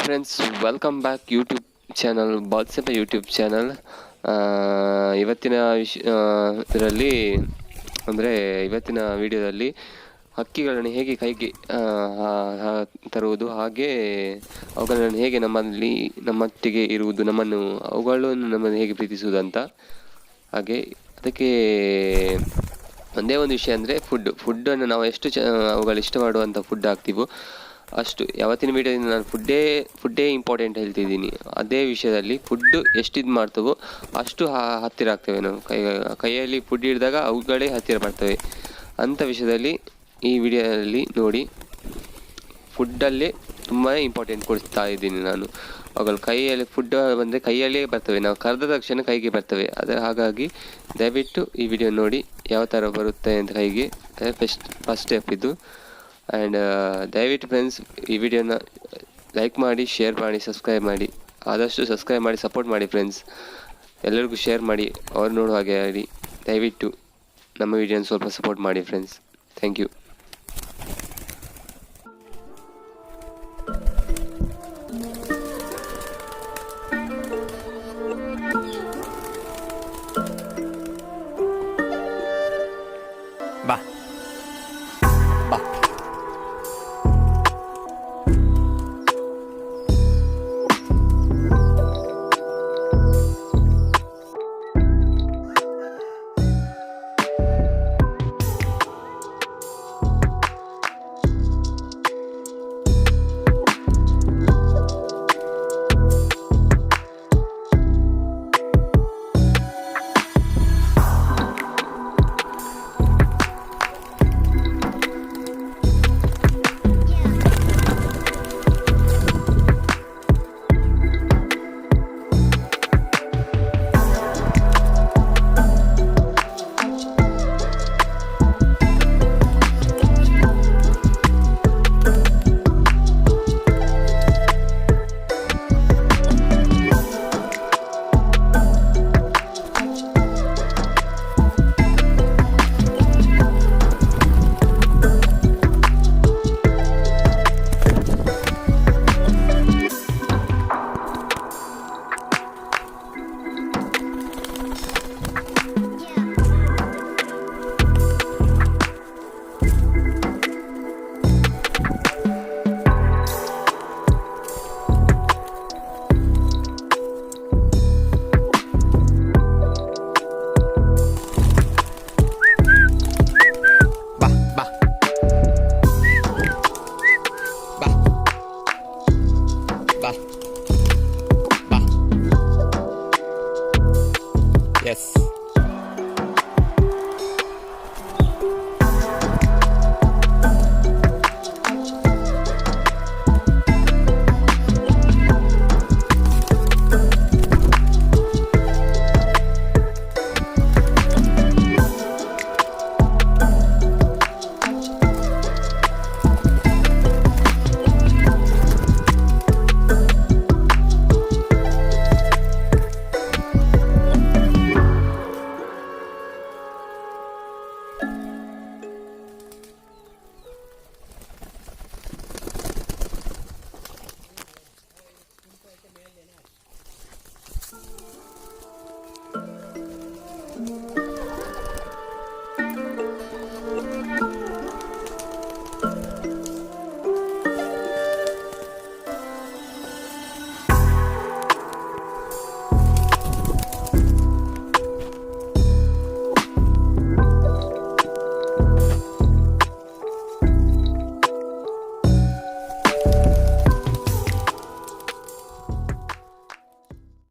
Friends, welcome back YouTube channel ಬಾಲ್ಸೆಪ YouTube channel. ಇವತ್ತಿನ ಇದರಲ್ಲಿ ಇವತ್ತಿನ ವಿಡಿಯೋದಲ್ಲಿ ಹಕ್ಕಿಗಳನ್ನು ಹೇಗೆ ಕೈಗೆ ತರುವುದು, ಹಾಗೆ ಅವುಗಳನ್ನು ಹೇಗೆ ನಮ್ಮೊಟ್ಟಿಗೆ ಇರುವುದು, ಅವುಗಳನ್ನು ನಮ್ಮನ್ನು ಹೇಗೆ ಪ್ರೀತಿಸುವುದು ಅಂತ. ಹಾಗೆ ಅದಕ್ಕೆ ಒಂದೇ ಒಂದು ವಿಷಯ ಅಂದರೆ ಫುಡ್ಡನ್ನು ನಾವು ಎಷ್ಟು ಅವುಗಳು ಇಷ್ಟ ಮಾಡುವಂಥ ಫುಡ್ ಹಾಕ್ತೀವೋ ಅಷ್ಟು. ಯಾವತ್ತಿನ ವೀಡಿಯೋದಿಂದ ನಾನು ಫುಡ್ಡೇ ಇಂಪಾರ್ಟೆಂಟ್ ಹೇಳ್ತಿದ್ದೀನಿ. ಅದೇ ವಿಷಯದಲ್ಲಿ ಫುಡ್ಡು ಎಷ್ಟು ಇದು ಮಾಡ್ತವೋ ಅಷ್ಟು ಹತ್ತಿರ ಆಗ್ತೇವೆ ನಾವು. ಕೈಯಲ್ಲಿ ಫುಡ್ ಹಿಡಿದಾಗ ಅವುಗಳೇ ಹತ್ತಿರ ಬರ್ತವೆ. ಅಂಥ ವಿಷಯದಲ್ಲಿ ಈ ವಿಡಿಯೋದಲ್ಲಿ ನೋಡಿ, ಫುಡ್ಡಲ್ಲೇ ತುಂಬ ಇಂಪಾರ್ಟೆಂಟ್ ಕೊಡ್ತಾ ಇದ್ದೀನಿ ನಾನು. ಅವುಗಳು ಕೈಯಲ್ಲಿ ಫುಡ್ ಬಂದರೆ ಕೈಯಲ್ಲೇ ಬರ್ತವೆ, ನಾವು ಕರೆದ ತಕ್ಷಣ ಕೈಗೆ ಬರ್ತವೆ. ಹಾಗಾಗಿ ದಯವಿಟ್ಟು ಈ ವಿಡಿಯೋ ನೋಡಿ ಯಾವ ಥರ ಬರುತ್ತೆ ಅಂತ ಕೈಗೆ. ಫಸ್ಟ್ ಸ್ಟೆಪ್ ಇದು. ಆ್ಯಂಡ್ ದಯವಿಟ್ಟು ಫ್ರೆಂಡ್ಸ್ ಈ ವಿಡಿಯೋನ ಲೈಕ್ ಮಾಡಿ, ಶೇರ್ ಮಾಡಿ, ಸಬ್ಸ್ಕ್ರೈಬ್ ಮಾಡಿ. ಆದಷ್ಟು ಸಬ್ಸ್ಕ್ರೈಬ್ ಮಾಡಿ ಸಪೋರ್ಟ್ ಮಾಡಿ ಫ್ರೆಂಡ್ಸ್. ಎಲ್ಲರಿಗೂ ಶೇರ್ ಮಾಡಿ, ಅವ್ರು ನೋಡುವ ಹಾಗೆ ಮಾಡಿ. ದಯವಿಟ್ಟು ನಮ್ಮ ವಿಡಿಯೋನ ಸ್ವಲ್ಪ ಸಪೋರ್ಟ್ ಮಾಡಿ ಫ್ರೆಂಡ್ಸ್. Thank you.